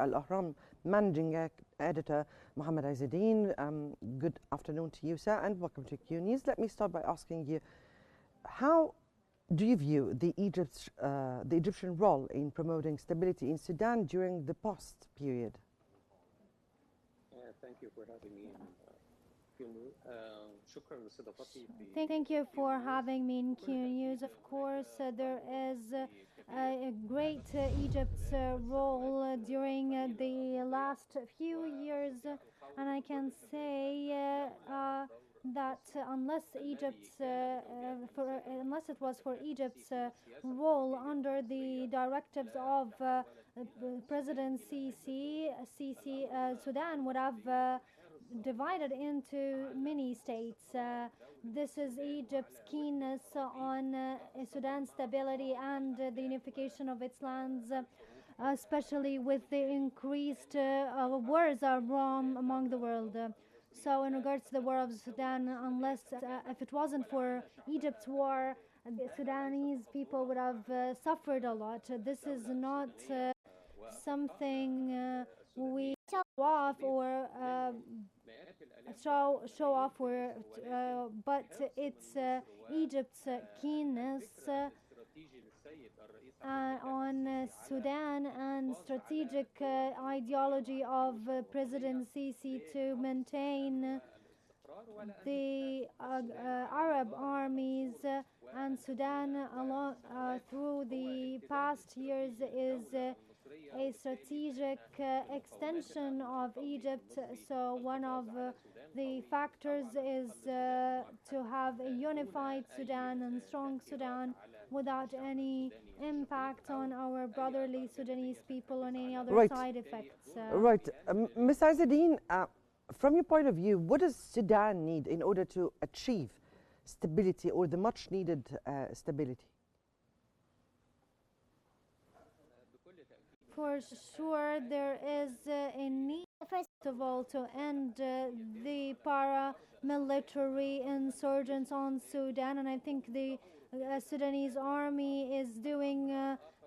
Al-Ahram managing editor Mohamed. Good afternoon to you, sir, and welcome to Qnews. Let me start by asking you, how do you view the Egyptian role in promoting stability in Sudan during the past period? Thank you for having me in Qnews. Thank you for having me in Qnews. Of course, there is a great Egypt's role during the last few years, and I can say that unless it was for Egypt's role under the directives of President Sisi, Sudan would have divided into many states. This is Egypt's keenness on Sudan's stability and the unification of its lands, especially with the increased wars among the world. So in regards to the war of Sudan, unless if it wasn't for Egypt's war, the Sudanese people would have suffered a lot. This is not something we show off or but it's Egypt's keenness on Sudan and strategic ideology of President Sisi to maintain the Arab armies, and Sudan along through the past years is a strategic extension of Egypt. So one of the factors is to have a unified Sudan and strong Sudan without any impact on our brotherly Sudanese people and any other side effects. Right. Ms. Izzeddine, from your point of view, what does Sudan need in order to achieve stability or the much needed stability? For sure, there is a need, first of all, to end the paramilitary insurgents on Sudan, and I think the Sudanese army is doing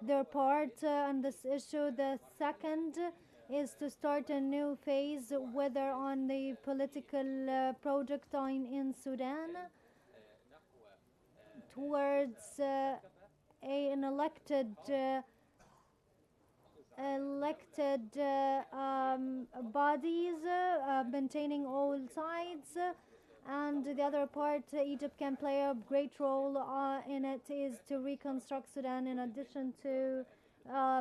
their part on this issue. The second is to start a new phase, whether on the political project in Sudan, towards an elected bodies, maintaining all sides, and the other part Egypt can play a great role in it is to reconstruct Sudan, in addition to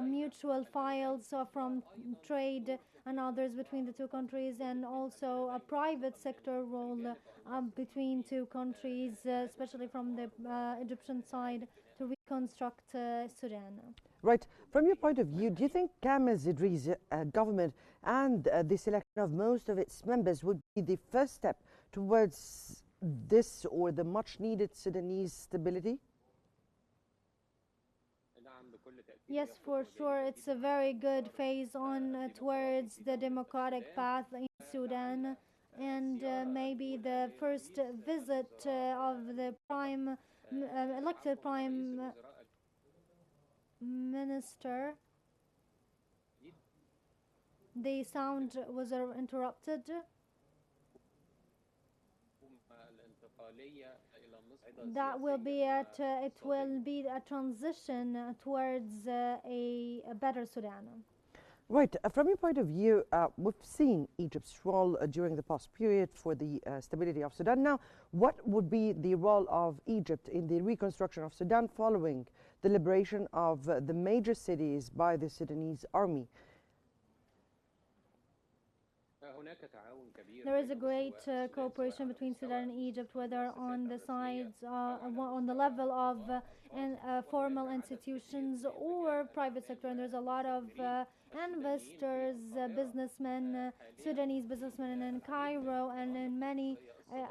mutual files from trade and others between the two countries, and also a private sector role between two countries, especially from the Egyptian side, to reconstruct Sudan. Right. From your point of view, do you think Mohamed Idris' government and the selection of most of its members would be the first step towards this or the much needed Sudanese stability? Yes, for sure. It's a very good phase on towards the democratic path in Sudan, and maybe the first visit of the elected prime minister. The sound was interrupted. That will be it will be a transition towards a better Sudan. Right. From your point of view, we've seen Egypt's role during the past period for the stability of Sudan. Now, what would be the role of Egypt in the reconstruction of Sudan following the liberation of the major cities by the Sudanese army? There is a great cooperation between Sudan and Egypt, whether on the sides, on the level of formal institutions or private sector. And there's a lot of investors, businessmen, Sudanese businessmen in Cairo and in many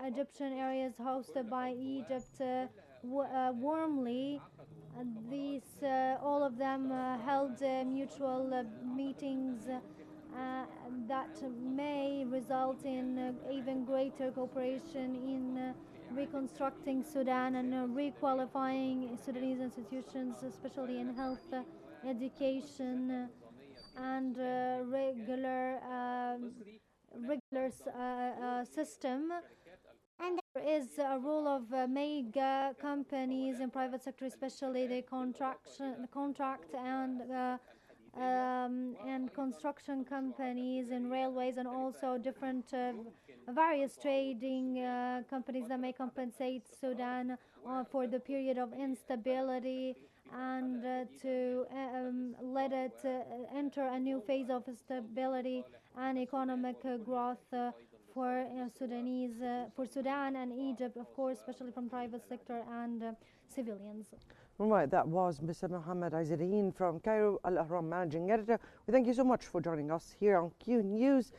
Egyptian areas hosted by Egypt warmly. All of them held mutual meetings that may result in even greater cooperation in reconstructing Sudan and requalifying Sudanese institutions, especially in health, education, and commerce system. And there is a role of mega companies in private sector, especially the contract and construction companies in railways, and also different various trading companies that may compensate Sudan for the period of instability, and to let it enter a new phase of stability and economic growth for Sudan and Egypt, of course, especially from private sector and civilians. Right, that was Mr. Mohamed Izzadeen from Cairo, Al-Ahram managing editor. We thank you so much for joining us here on Q News.